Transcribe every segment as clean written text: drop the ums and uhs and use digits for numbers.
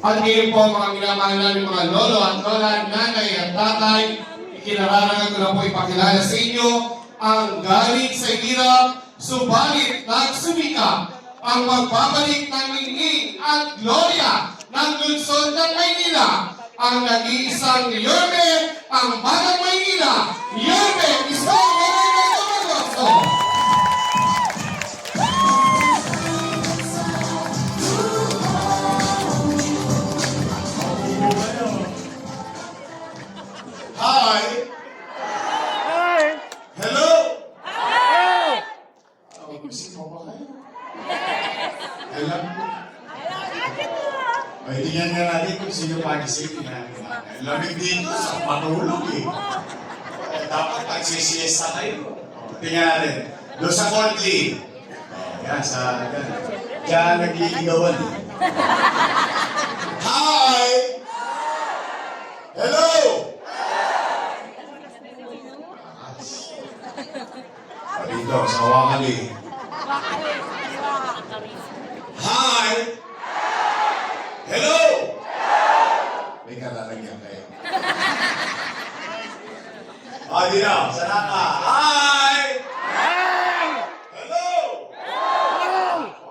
At ngayon po mga minamahal namin mga lolo at lola, nanay at tatay, ikinararangan ko na po ipakilala sa inyo ang galing sa hirap, subalit nagsumika ang magbabalik ng lingling at gloria ng lungsod ng Maynila, ang nag-iisang Yorme, ang Batang Maynila, Yorme Isko Moreno. Hi! Hello! Gusto mo ba kayo? Hello? Ay, tingnan nga natin kung sino pagising na. Lamig dito sa matulog eh. Dapat magsisiesta kayo. Tingnan natin. Doon sa Coldly. Yan, sa... Diyan nagliligawan eh. Hi! Hello! Dito, sa Wakali. Hi! Hello! May kalalagyan kayo. Dito, sa Naka. Hi! Hello!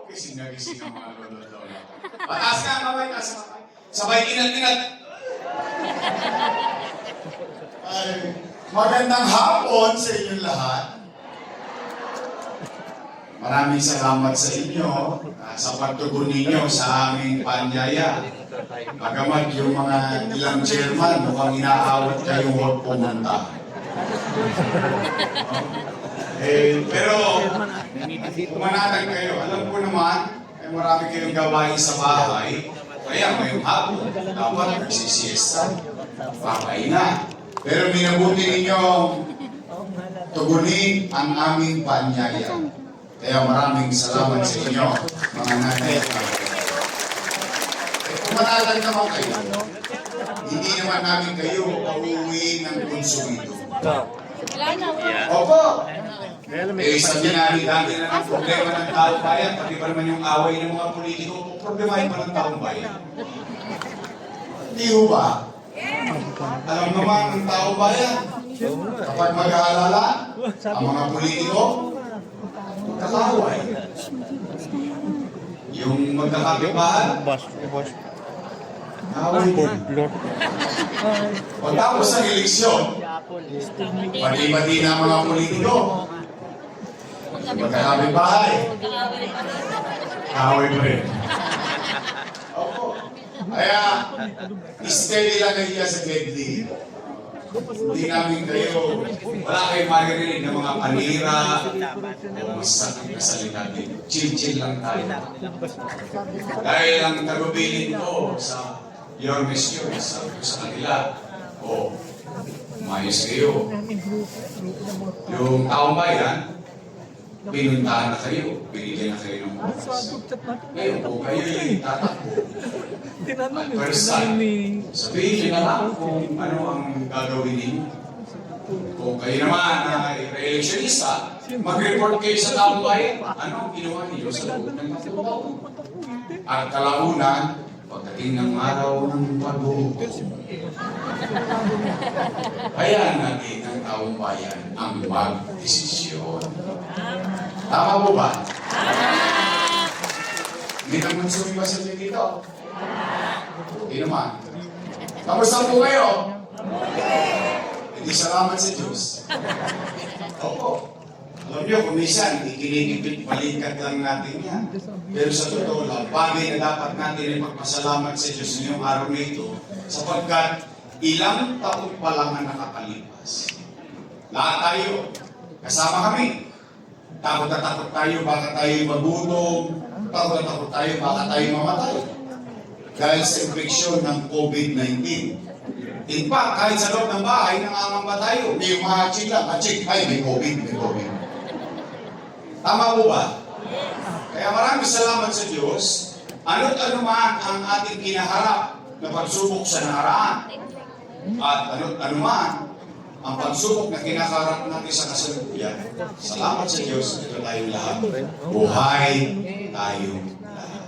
Okay, gising ang mga lolo-lola. Pataas ka, mamay, taas ka. Sabay inat-inat. Ay, magandang hapon sa inyong lahat. Maraming salamat sa inyo sa pagtugon ninyo sa aming paanyaya. Bagamat yung mga ilang chairman mukhang inaawat kayong huwag pumunta. Pero pumanatag kayo. Alam ko naman, marami kayong gawain sa bahay. Kaya ngayong hapon, dapat nagsisiesta. Pakay na. Pero minabuti ninyong tugunin ang aming paanyaya. Kaya maraming salamat sa inyo, mga nanay at tatay. Pumanatag naman kayo. Hindi naman namin kayo pauuwiin ng konsumido. Opo! Sabi namin dati na ng problema ng taong bayan, pati pa naman yung away ng mga politiko, problemahin pa ng taong bayan. Hindi ho ba? Alam naman ng taong bayan, kapag mag-aalala, ang mga politiko, kakaway. Yung magkakapibahan, away din. Pagtapos ng eleksyon, pati-pati na mga politiko, magkakapibahay, away pa rin. Opo. Kaya, steady lang kayo sa Gedli. Hindi namin kayo, wala kayong maririnig ng mga panira o masakit na salita dito. Chill-chill lang tayo. Dahil ang tagubilin ko sa Yormes yun, sabi ko sa kanila, umayos kayo. Yung taong bayan, pinuntahan na kayo, binigyan na kayo ng bukas. Ngayon po kayo yung tatakbo. First time, sabihin nyo na lang kung ano ang gagawin ninyo. Kung kayo naman ay re-electionista, mag-report kayo sa taong bayan. Ano ang ginawa ninyo sa loob ng taon? At kalaunan, pagdating ng araw ng paghuhukom, kaya natin ang taong bayan ang mag-desisyon. Tama po ba? Hindi naman sumiba sa inyo dito. Hindi naman. Kamusta po kayo? Hindi salamat sa Diyos. Opo. Alam niyo, kung minsan, ikinigipit, balikat lang natin yan. Pero sa totoo lang, bagay na dapat natin ipagpasalamat sa Diyos ngayong araw na ito, sapagkat ilang taon pa lang ang nakakalipas. Lahat tayo, kasama kami. Takot na takot tayo, baka tayo magutom. Takot na takot tayo, baka tayo mamatay. Dahil sa infeksyon ng COVID-19. In fact, kahit sa loob ng bahay, nangangamba tayo. May umahachik lang, achik, ay may COVID, may COVID. Tama po ba? Kaya maraming salamat sa Diyos. Ano't ano man ang ating kinaharap na pagsubok sa nakaraan. At ano't ano man ang pagsubok na kinakarap natin sa kasalukuyan, salamat sa Diyos, ito tayong lahat. Buhay tayong lahat.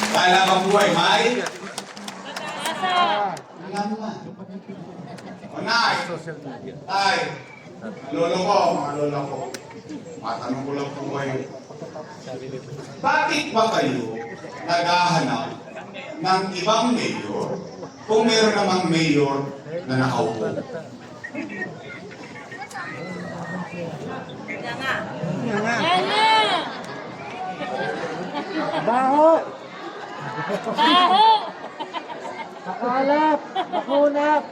Dahil habang buhay, may alam naman. Manay, tay, lolo ko, mga lola ko, matanong ko lang po kayo. Bakit ba kayo naghahanap ng ibang mayor kung meron namang mayor na nakaupo? Baho! Baho! Makalap! Makunap!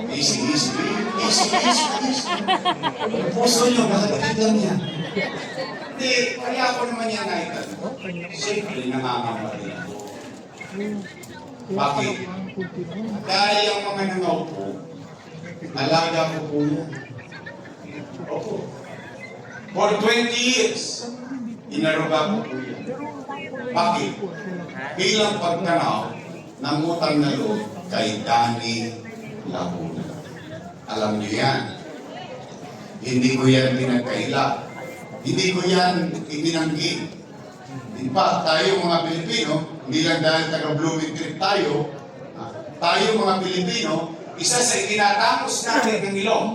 Easy. Puso nyo, nakadikit lang yan. Hindi, kaya ako naman yan naitanong. Siyempre, nangangampali ako. Bakit? Dahil ang mga nangaupo, alaga ko po yan. Opo. For 20 years, inaruga ko po yan. Bakit? Bilang pagtanaw ng utang na loob kay Danny Laguna. Alam niyo yan. Hindi ko yan pinagkaila. Hindi ko yan itinanggi. In fact, tayo mga Pilipino, hindi lang dahil taga-Blooming Trip tayo, tayo mga Pilipino, isa sa itinatapos natin ng ilong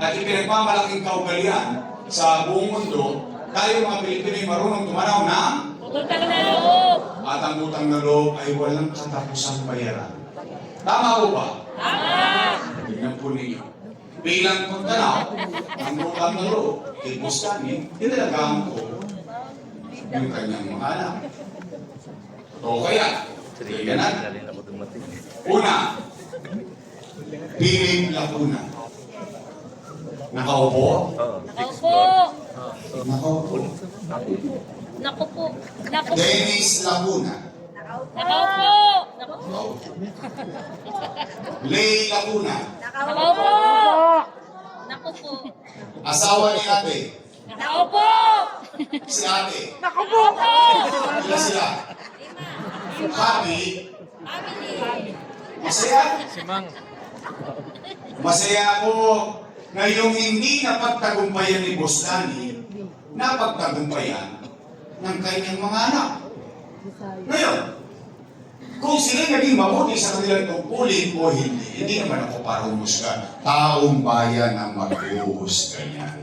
at ipinagmamalaking kaugalian sa buong mundo, tayo mga Pilipino ay marunong tumanaw ng Utang na loob! at ang utang na loob ay walang katapusang bayaran. Tama po ba? Tama! Tingnan po ninyo. Bilang pagtanaw, ang utang na loob, kay Bustani, tinalagaan ko yung kanyang mga anak. O kaya, ganan. Una, Philip Lacuna. Nakaupo? Nakaupo! Nakaupo. Naku po! Naku po! Dennis Lacuna. Nakaupo! Nakaupo. Lay Lacuna. Nakaupo! Naku po! Asawa ni ate. Nakaupo! Si ate. Nakaupo! Ilan sila? Happy. Masaya. Masaya ako na yung hindi napagtagumpayan ni Boss Danny, napagtagumpayan ng kanyang mga anak. Ngayon, kung sila naging mabuti sa kanilang tungkulin o hindi naman ako para humusga. Taong bayan ang mag-uhusga niyan.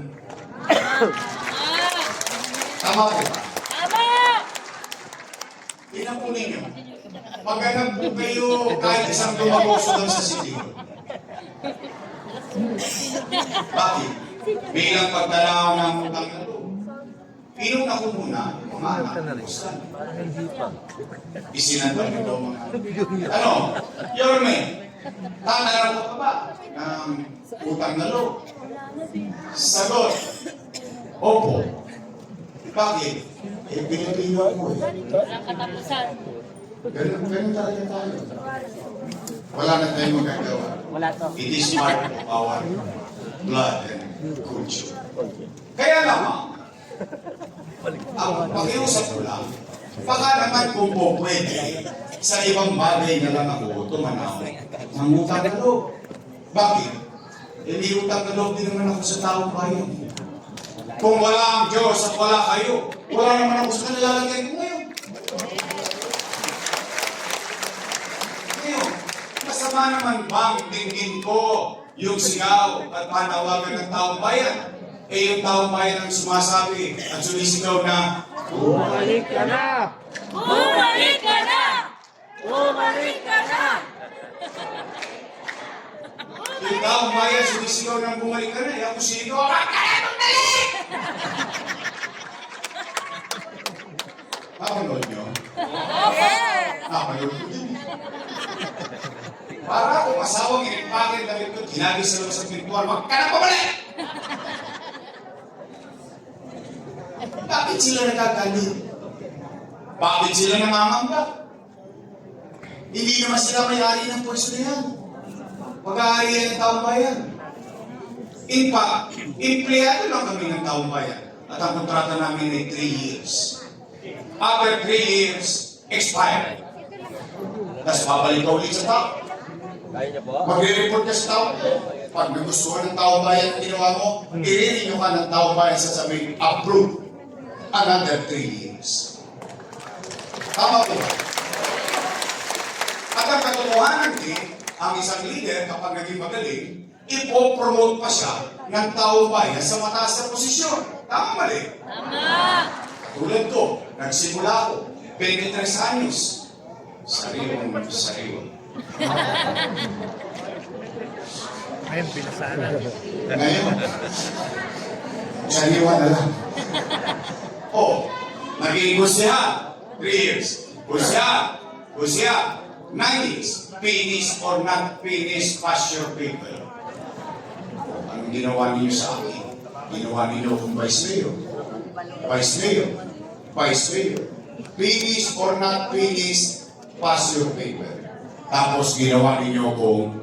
Tama po ba? Tama! Tingnan po ninyo. Pagganap po kayo kahit isang lumagoso lang sa city. Bakit? Bilang pagdalaw ng utang na loob. Pinuna ko muna yung mga anak ng Boston. Isinanda nyo daw mga ano? Yorme, tatalaw ka pa ba ng utang na loob? Sagot. Opo. Bakit? Eh, Pilipino ako eh. Walang katapusan. Ganun talaga tayo. Wala na tayong magagawa. Wala to. It is part of our blood and culture. Kaya naman, ang pakiusap ko lang, baka naman kung po pwede, sa ibang bagay na lang ako tumanaw ng utang na loob. Bakit? Hindi utang na loob din naman ako sa taong bayan. Kung wala ang Diyos at wala kayo, wala naman ako sa kanilalagay ko ngayon. Ngayon, masama naman bang dinggin ko yung sigaw at panawagan ng taong bayan? Eh yung taong bayan ang sumasabi at sumisigaw na, Bumalik ka na! Bumalik ka na! Bumalik ka na! yung taong bayan sumisigaw ng bumalik ka na, eh ako sinigaw, "Wag ka na bumalik!" Napanood nyo? Napanood ko din. Para akong asawang inipakit na ito, ginagis sila sa pintuan, "Wag ka na bumalik!" Bakit sila nagagalit? Bakit sila namamangga? Hindi naman sila may-ari ng pwesto na yan. Pag-aari yan ng taong bayan. In fact, empleyado lang kami ng taong bayan. At ang kontrata namin ay 3 years. After 3 years, expired. Tapos babalik ka ulit sa tao. Magre-report ka sa tao. Pag nagustuhan ng tao bayan ang ginawa mo, i-renew ka ng tao bayan sa sabihin, approve another 3 years. Tama po ba? At ang katotohanan din, ang isang leader kapag naging magaling, ipopromote pa siya ng taong bayan sa mataas na posisyon. Tama mali? Tama. Tulad ko, nagsimula ako, 23 anyos. Sariwang. Ayun, pinasana. Ngayon, sariwa na lang. Naging gusya, 3 years. Gusya, 9 years. Finish or not finish, pass your paper. Ang ginawa niyo sa akin, ginawa niyo kung vice mayor. Finish or not finish, pass your paper. Tapos ginawa niyo kung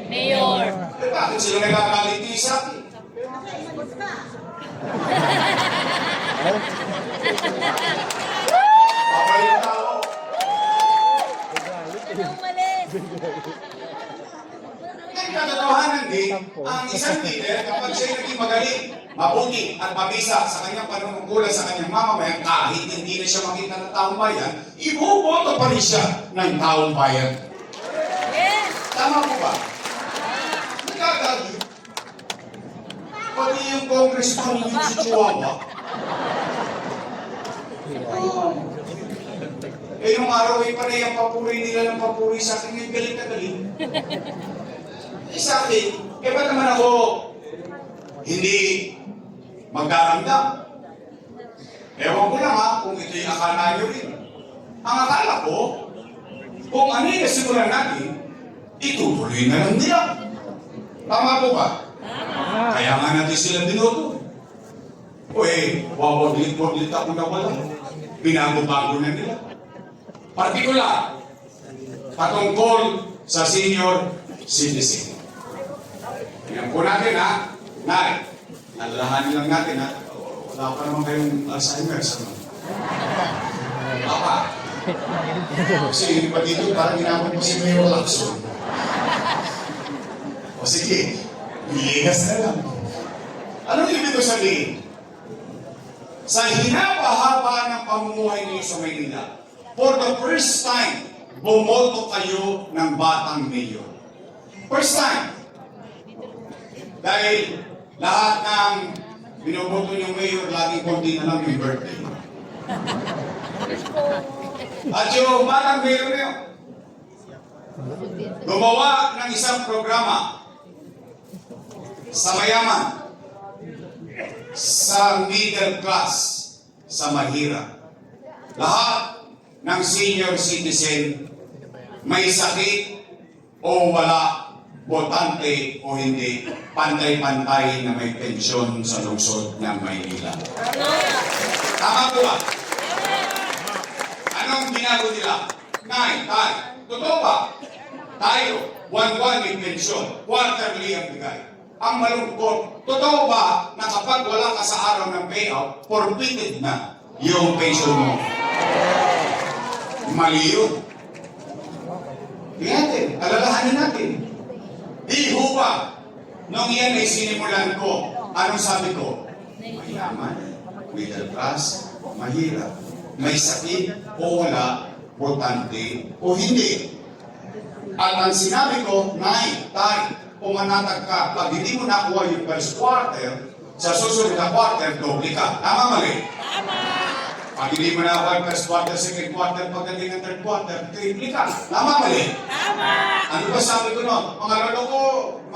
Mayor. bakit sila nagagalit niyo sa akin? Papalit ako. Anong mali? Ang katotohanan din, ang isang leader, kapag siya naging magaling, mabuti at mabisa sa kanyang panunungkulan sa kanyang mamamayan, kahit hindi na siya makita ng taong bayan, ibuboto pa rin siya ng taong bayan. Yes. Tama po ba? Nagagalit. Pati yung congressman yung si Chihuahua. Yung araw ay panay ang papuri nila ng papuri sa akin, yung galing na galing. Sa akin, ba't naman ako hindi magdaramdam? Ewan ko lang kung ito'y akala nyo rin. Ang akala ko, kung ano yung nasimulan natin, itutuloy na lang nila. Tama po ba? Kaya nga natin sila binoto. Wawaglit ako na wala. Binago-bago na nila. Partikular, patungkol sa senior citizen. Yan po natin Nay, alalahanin lang natin wala pa naman kayong Alzheimer's. Wala pa. Kasi yung pa dito, parang ginamit mo si Mayor Lacson. O sige, iligas na lang. Anong ibig ko sabihin? Sa hinapahaba ng pamumuhay niyo sa Maynila, for the first time, bumoto kayo ng batang mayor. First time. Dahil lahat ng binoboto niyong mayor, laging konti na lang yung birthday. At yung batang mayor niyo, gumawa ng isang programa sa mayaman, sa middle class, sa mahirap. Lahat ng senior citizen may sakit o wala, botante o hindi, pantay-pantay na may pensyon sa lungsod ng Maynila. Tama po ba? Anong binago nila? Tay, totoo ba? Tayo, buwan-buwan may pensyon, quarterly ang bigay. Ang malungkot, totoo ba na kapag wala ka sa araw ng payout, forfeited na yung pension mo? Mali yun. Tingnan, alalahanin natin. Di ho ba, nung yan ay sinimulan ko, anong sabi ko? Mayaman, middle class, mahirap, may sakit o wala, botante o hindi. At ang sinabi ko, Nay, Tay, pumanatag ka, pag hindi mo nakuha yung first quarter, sa susunod na quarter, doble ka. Tama mali? Tama. Pag hindi mo nakuha yung first quarter, second quarter, pagdating ng third quarter, triple ka. Tama mali? Tama. Ano ba sabi ko nun? Mga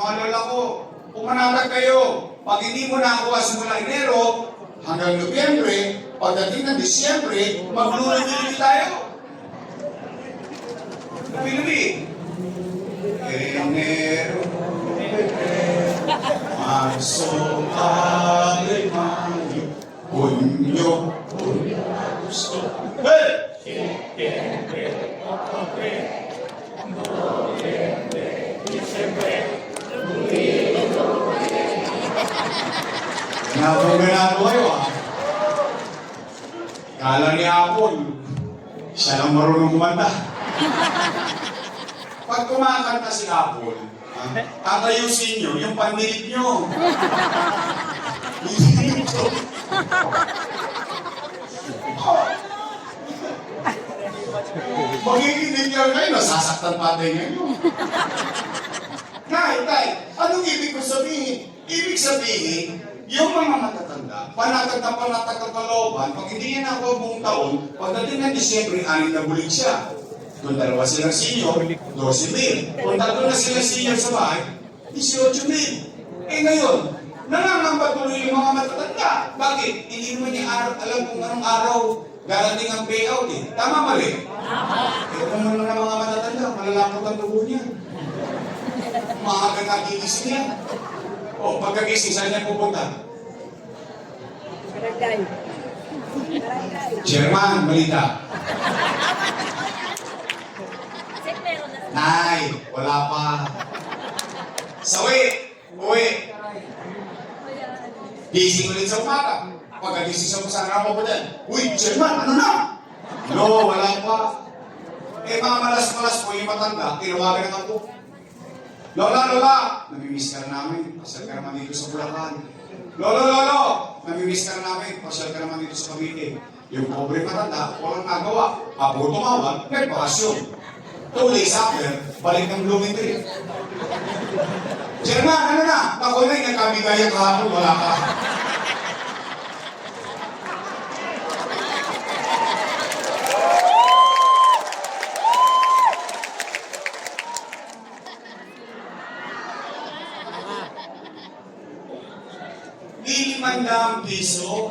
lola ko, pumanatag kayo. Pag hindi mo nakuha simula Enero hanggang Nobyembre, pagdating ng Disyembre, maglulubili tayo. Lubi-lubi. Enero, Marso, Abril, Mayo, Junyo, Agosto. Hey! Ganado kayo Kala ni Apple, siya lang marunong kumanta. Pag kumakanta si Apple, tatayusin nyo yung pandinig nyo. Magiginig yan kayo, nasasaktan pa tayo ngayon. Tay, anong ibig ko sabihin? Ibig sabihin, yung mga matatanda, panatag na panatag ang kalooban, pag hindi niya nakuha buong taon, pagdating ng Disyembre, 6 na bulig siya. Kung dalawa silang senior, 12,000. Kung tatlo na silang senior sa bahay, 18,000. Eh ngayon, nangangamba tuloy yung mga matatanda. Bakit? Hindi naman niya alam kung anong araw darating ang payout eh. Tama mali? Eh kung ano na mga matatanda, malalapot ang dugo niya. Maaga nagigising yan. O, pagkagising, saan niya pupunta? Barangay. Chairman, balita. Kasi meron na. Nay, wala pa. Sawi, uwi. Gising ulit sa umaga. Pagkagising sa umaga, saan ako pa dyan? Uy, Chairman, ano na? No, wala pa. Eh, mga malas-malas po yung matanda, tinawagan ng ako. Lola, namimiss ka na namin. Pasyal ka naman dito sa Bulacan. Lolo, namimiss ka na namin. Pasyal ka naman dito sa Cavite. Yung pobre matanda, walang nagawa. Apo tumawag, nagpakasyon. Tuloy sa akin, balik ng blooming tree. Chairman, ano na? Ako na yung nagkamigaya kahapon, wala ka. ₱500 piso,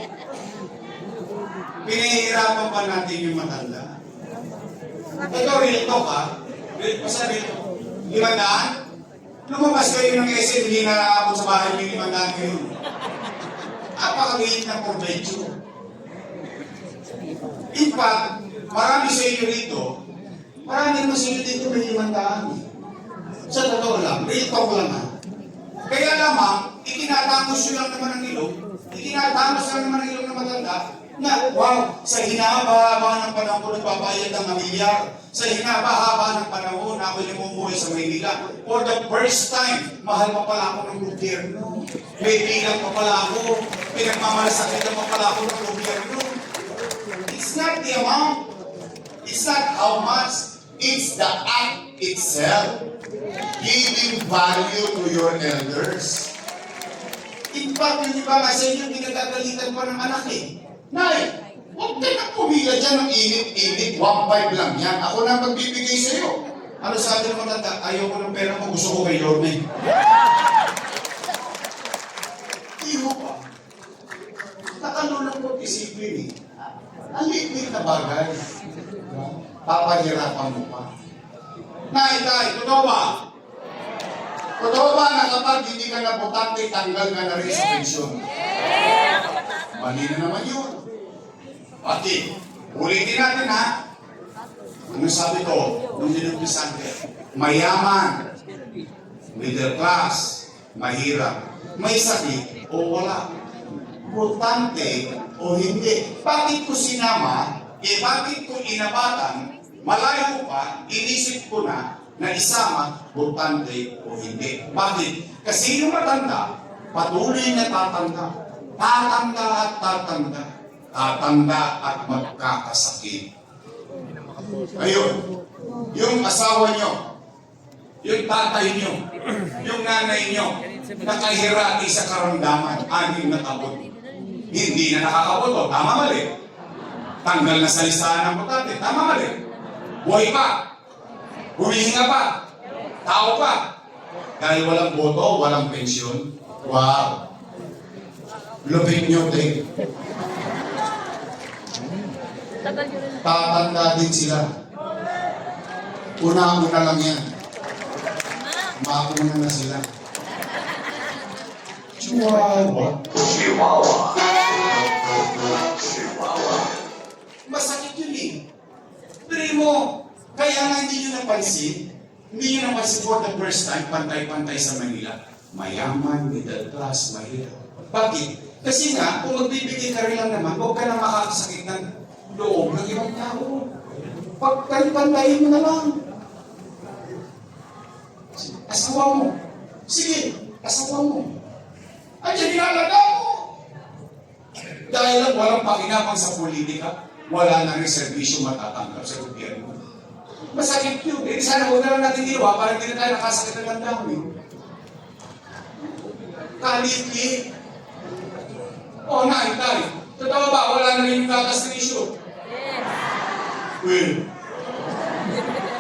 pinahihirapan pa natin yung matanda. Ito, real talk ha? Basta real talk. 500? Lumabas kayo ng SM, hindi na nakakabot sa bahay yung 500 kayo. Apakaliit na provecho. In fact, marami sa inyo rito, marami naman sa inyo dito may 500 eh. Sa totoo lang, real talk lang ha. Kaya lamang, itinatangos nyo lang naman ang ilong, itinatangos lang naman ang ilong ng matanda, na, wow, sa hinaba-haba ng panahon ko nagbabayad ng milyar, sa hinaba-haba ng panahon na ako lumumuhay sa Maynila, for the first time, mahal pa pala ako ng gobyerno. May bilang pa pala ako, pinagmamalasakitan pa pala ako ng gobyerno. It's not the amount, it's not how much, it's the act itself. Giving value to your elders. In fact, yung iba nga sa inyo, pinagagalitan pa ng anak eh. Nay, huwag ka na pumila dyan ng init-init. 1.5 lang yan. Ako na magbibigay sa iyo. Ano sabi ng matanda? Ayaw ko ng pera mo, gusto ko kay Lorne. Iho pa. Nakalulong ko isipin eh. Ang liit na bagay. Papahirapan mo pa. Nay, totoo ba? Totoo ba na kapag hindi ka na botante, tanggal ka na rin sa pensyon? Mali na naman yun. Bakit? Ulitin natin ha. Ano sabi ko? Nung dinumpisante, mayaman, middle class, mahirap, may sakit o wala. Botante o hindi. Bakit ko sinama? Bakit ko inabatan? Malayo pa, inisip ko na isama, botante o hindi. Bakit? Kasi yung matanda, patuloy na tatanda. Tatanda at tatanda. Tatanda at magkakasakit. Ayun, yung asawa nyo, yung tatay nyo, yung nanay nyo, nakahirati sa karamdaman, 6 na taon. Hindi na nakakaboto. Tama mali. Tanggal na sa listahan ng botante. Tama mali. Buhay pa. Humihinga pa. Tao pa. Dahil walang boto, walang pensyon. Wow. Lupit nyo, Ting. Tatanda din sila. Una-una lang yan. Mauna na sila. Chihuahua. Masakit yun eh. Primo, kaya nga hindi nyo napansin, for the first time, pantay-pantay sa Manila. Mayaman, middle class, mahirap. Bakit? Kasi nga, kung magbibigay ka rin lang naman, huwag ka na makakasakit ng loob ng ibang tao. Pagpantayin mo na lang. Asawa mo. Sige, asawa mo. Andiyan dinalaga mo. Dahil lang walang pakinabang sa politika, wala nang servisyo matatanggap sa gobyerno. Masakit yun. Eh, sana huwag na lang natin ginawa para hindi na tayo nakasakit ng damdamin. Kalit-lit. O, tay. Totoo ba? Wala na rin yung kakastrisyo. Well,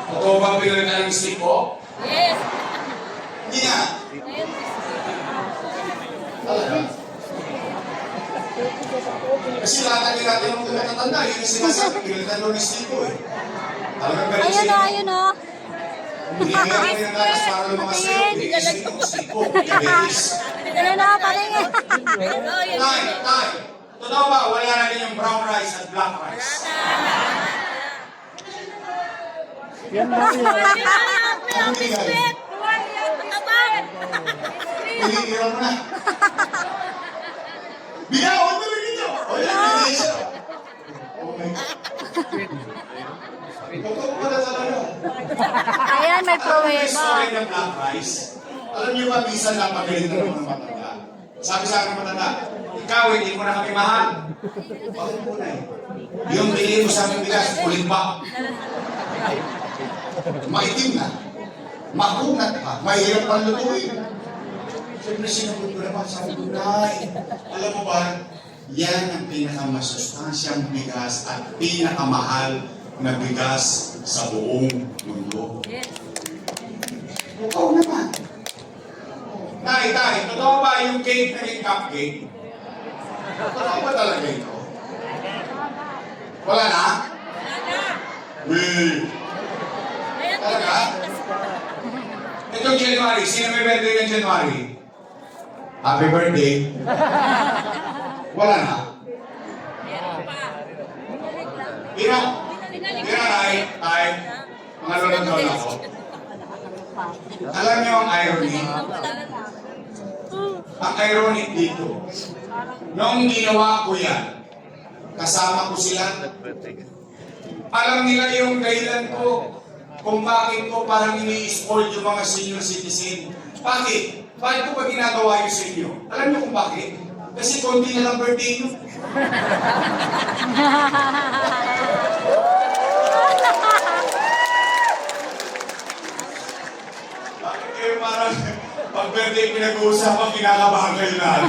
totoo ba pinalitan ng stick ko? Yes. Hindi nga. Talaga. Kasi lahat ng natin ng tumatanda, yun yung sinasabi, pinalitan ng stick ko eh. Talagang galing Ayun o, ayun o. Hindi nga kami nagalas para lumabas sa'yo. Bilis rin yung stick ko. Bilis. Ayun o, patingin. Ayun o, yun. Tay. Totoo ba? Wala na rin yung brown rice at black rice. Yan lang yun. Ang biskwit. Matabang. Pinigil mo na. Binaon na rin ninyo. O yan, bilis. Oh my God. Totoo pala talaga. Ayan, may Alam mo yung problema. story ng black rice? Alam niyo ba, minsan napagalitan ako ng matanda. Sabi sa akin ng matanda, ikaw, hindi mo na kami mahal. Bakit mo na eh? Yung bili mo sa aming bigas, ulit pa. Maitim na. Makunat pa. Mahirap pang lutuin. Siyempre, sinagot ko naman, sabi ko, Nay, alam mo ba, yan ang pinakamasustansyang bigas at pinakamahal na bigas sa buong mundo. Oo naman. Tay, totoo ba yung cake na yung cupcake? Totoo ba talaga ito? Wala na? Wait. Talaga? Itong January, sino may birthday ng January? Happy birthday. Wala na? Bira, tay, mga lulod ako. Alam niyo ang irony? Ang ironic dito, noong ginawa ko yan, kasama ko sila, alam nila yung dahilan ko kung bakit ko parang ini-spoil yung mga senior citizen. Bakit? Bakit ko ba ginagawa yun sa inyo? Alam niyo kung bakit? Kasi konti na lang birthday nyo. Bakit kayo parang pag-birthday pinag-uusapan, kinakabahan kayo lahat?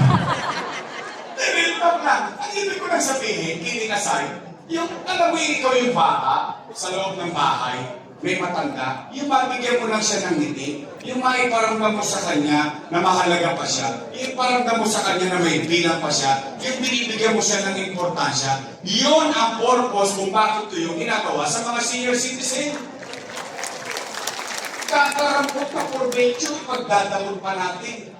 Real talk lang. Ang ibig ko lang sabihin, kidding aside, yung alam mo yung ikaw yung bata sa loob ng bahay, may matanda, yung mabigyan mo lang siya ng ngiti, yung maiparamdam mo sa kanya na mahalaga pa siya, yung paramdam mo sa kanya na may bilang pa siya, yung binibigyan mo siya ng importansya, yun ang purpose kung bakit ito yung ginagawa sa mga senior citizen. Kakarampot na provecho, ipagdadamot pa natin.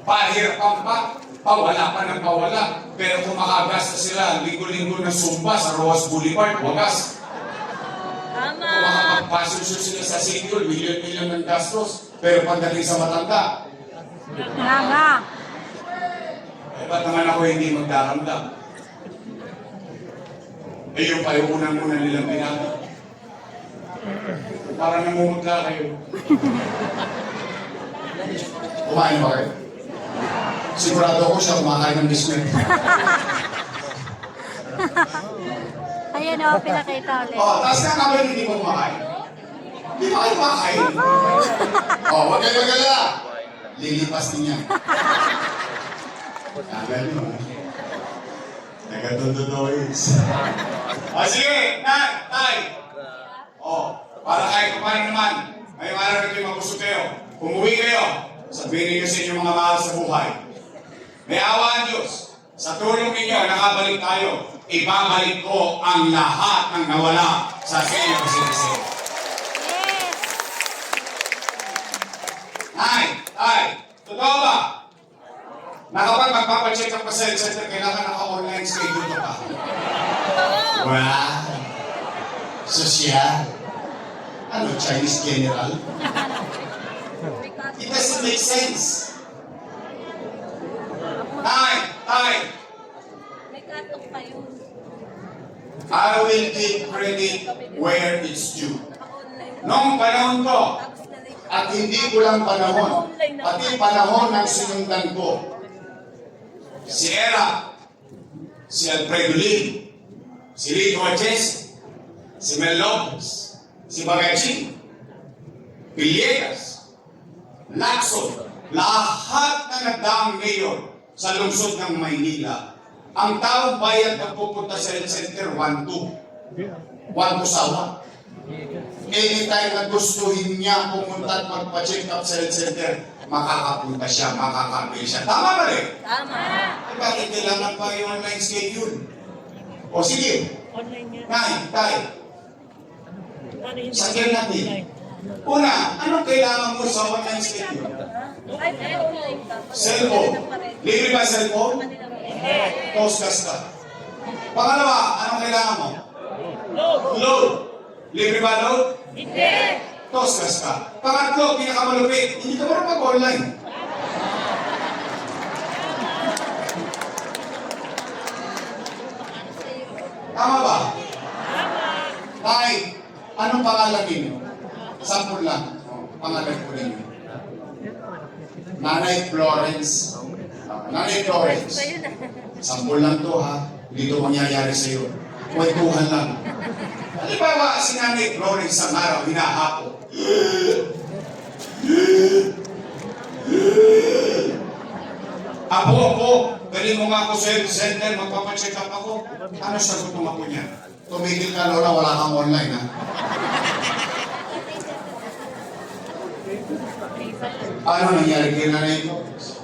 Pahirapan pa, pawala pa ng pawala. Pero kung makagasta sila, linggo-linggo ng sumba sa Rojas Boulevard, wagas. Kung makapagpasosyo sila sa single, milyon-milyon ng gastos. Pero pagdating sa matanda, ba't naman ako hindi magdaramdam? Yung pa yung unang-una nilang pinag. Parang namumutla kayo. Kumain ba kayo? Sigurado ako siya kumakain ng biskwit. Ayan o, pinakita ulit. Tapos nga naman hindi mo kumakain. Hindi ba kayo kumakain? Huwag kayo magalala. Lilipas din yan. Tagal nyo. Nagatutudois. Sige, tay. Para kahit paano naman, ngayong araw na kayo mabusog kayo. Umuwi kayo. Sabihin niyo sa inyong mga mahal sa buhay. May awa ang Diyos. Sa tulong ninyo, nakabalik tayo. Ibabalik ko ang lahat ng nawala sa senior citizen. Ay, totoo ba? Na kapag magpapacheck up pa sa health center, kailangan naka-online schedule ka pa. Wow! Sosyal? Ano, Chinese general? It doesn't make sense. Tay! May katok pa yun. I will give credit where it's due. Noong panahon ko, at hindi ko lang panahon, pati panahon ng sinundan ko, si Era, si Alfredo Lim, si Lito Arches, si Mel Lopez, si Bagaching, Villegas, Lacson, lahat na nagdaang mayor sa lungsod ng Maynila, ang taong bayan na pupunta sa health center, 1-2. 1 sawa. Anytime na gustuhin niya pumunta at magpa-check up sa health center, makakapunta siya, makakabili siya. Tama ba rin? Tama. Ay, bakit kailangan pa yung online schedule? O sige, Nay, tayo. Sakyan natin. Una, anong kailangan mo sa online schedule? Cellphone. Libre ba cellphone? Postgas ka. Pangalawa, anong kailangan mo? Load. Libre ba load? Hindi. Postgas ka. Pangatlo, pinakamalupit, hindi ka marunong mag-online. Tama ba? Tay, anong pangalan ninyo? Sampul lang. Pangalan ko ninyo. Nanay Florence. Nanay Florence. Sampul lang to ha. Hindi to mangyayari sa'yo. Kwentuhan lang. Halimbawa, si Nanay Florence sa araw, hinahapo. Apo, galing mo nga ako sa health center, magpapacheck up ako. Ano sagot mo ako niya? Tumigil ka, Lola, wala kang online, ha? Ano nangyari kay Nanay Florence?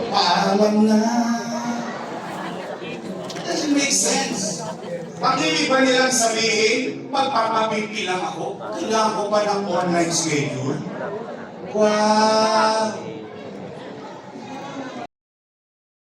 Paalam na. It doesn't make sense. Pag-ibig ba nilang sabihin, magpapabigti lang ako? Kailangan ko ba ng online schedule? Wow!